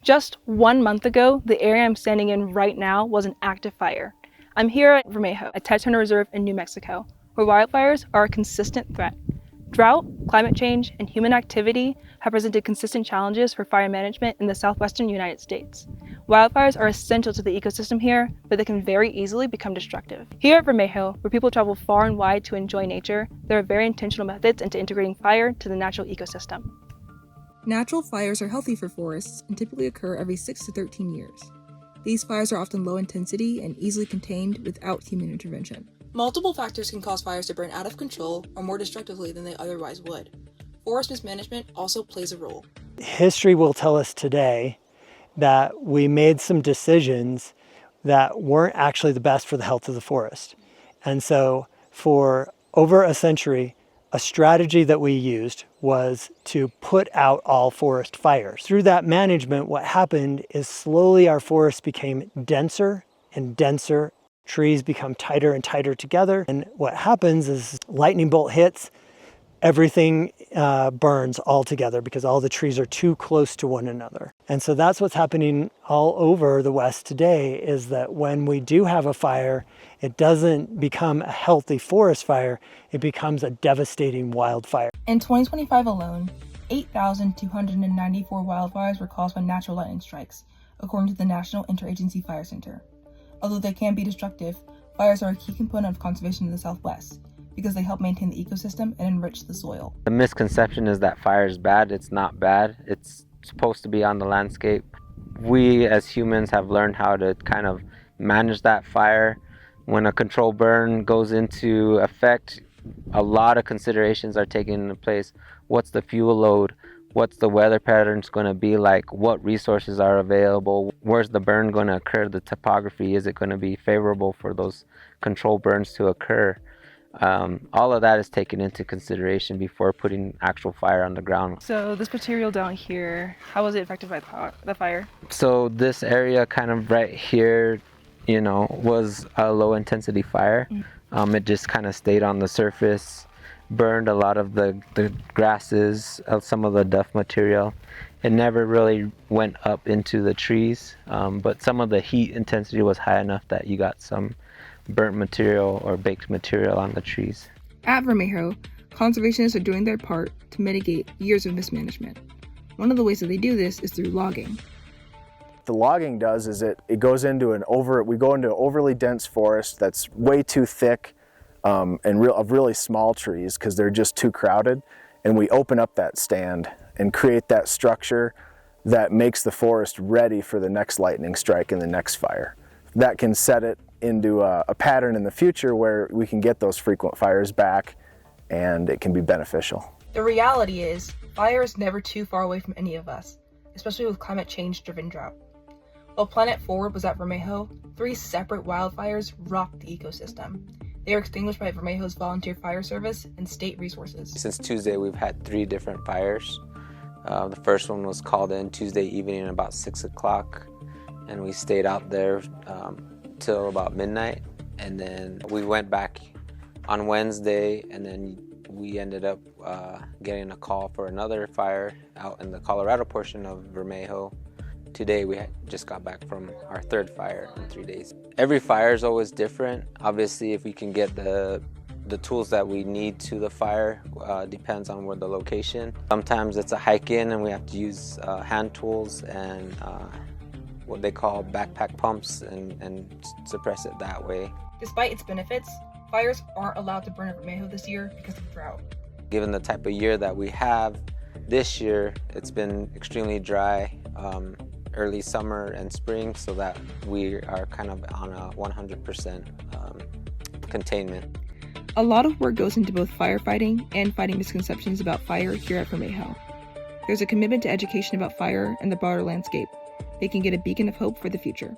Just 1 month ago, the area I'm standing in right now was an active fire. I'm here at Vermejo, a Vermejo Reserve in New Mexico, where wildfires are a consistent threat. Drought, climate change, and human activity have presented consistent challenges for fire management in the southwestern United States. Wildfires are essential to the ecosystem here, but they can very easily become destructive. Here at Vermejo, where people travel far and wide to enjoy nature, there are very intentional methods into integrating fire to the natural ecosystem. Natural fires are healthy for forests and typically occur every 6 to 13 years. These fires are often low intensity and easily contained without human intervention. Multiple factors can cause fires to burn out of control or more destructively than they otherwise would. Forest mismanagement also plays a role. History will tell us today that we made some decisions that weren't actually the best for the health of the forest. And so for over a century, a strategy that we used was to put out all forest fires. Through that management, what happened is slowly our forests became denser and denser. Trees become tighter and tighter together. And what happens is lightning bolt hits, everything burns all together because all the trees are too close to one another. And so that's what's happening all over the West today, is that when we do have a fire, it doesn't become a healthy forest fire, it becomes a devastating wildfire. In 2025 alone, 8,294 wildfires were caused by natural lightning strikes, according to the National Interagency Fire Center. Although they can be destructive, fires are a key component of conservation in the Southwest, because they help maintain the ecosystem and enrich the soil. The misconception is that fire is bad. It's not bad. It's supposed to be on the landscape. We as humans have learned how to kind of manage that fire. When a control burn goes into effect, a lot of considerations are taken into place. What's the fuel load? What's the weather patterns going to be like? What resources are available? Where's the burn going to occur? The topography, is it going to be favorable for those control burns to occur? All of that is taken into consideration before putting actual fire on the ground. So this material down here, how was it affected by the fire? So this area kind of right here, was a low intensity fire. It just kind of stayed on the surface, burned a lot of the grasses, some of the duff material. It never really went up into the trees, but some of the heat intensity was high enough that you got some burnt material or baked material on the trees. At Vermejo, conservationists are doing their part to mitigate years of mismanagement. One of the ways that they do this is through logging. The logging does is it goes into we go into an overly dense forest that's way too thick of really small trees because they're just too crowded, and we open up that stand and create that structure that makes the forest ready for the next lightning strike and the next fire. That can set it into a pattern in the future where we can get those frequent fires back and it can be beneficial. The reality is, fire is never too far away from any of us, especially with climate change driven drought. While Planet Forward was at Vermejo, 3 separate wildfires rocked the ecosystem. They were extinguished by Vermejo's volunteer fire service and state resources. Since Tuesday, we've had 3 different fires. The first one was called in Tuesday evening at about 6 o'clock, and we stayed out there till about midnight. And then we went back on Wednesday, and then we ended up getting a call for another fire out in the Colorado portion of Vermejo. Today we just got back from our 3rd fire in 3 days. Every fire is always different. Obviously, if we can get the tools that we need to the fire, depends on where the location. Sometimes it's a hike in and we have to use hand tools and what they call backpack pumps and suppress it that way. Despite its benefits, fires aren't allowed to burn at Vermejo this year because of drought. Given the type of year that we have this year, it's been extremely dry. Early summer and spring, so that we are kind of on a 100% containment. A lot of work goes into both firefighting and fighting misconceptions about fire here at Vermejo. There's a commitment to education about fire and the broader landscape, making it a beacon of hope for the future.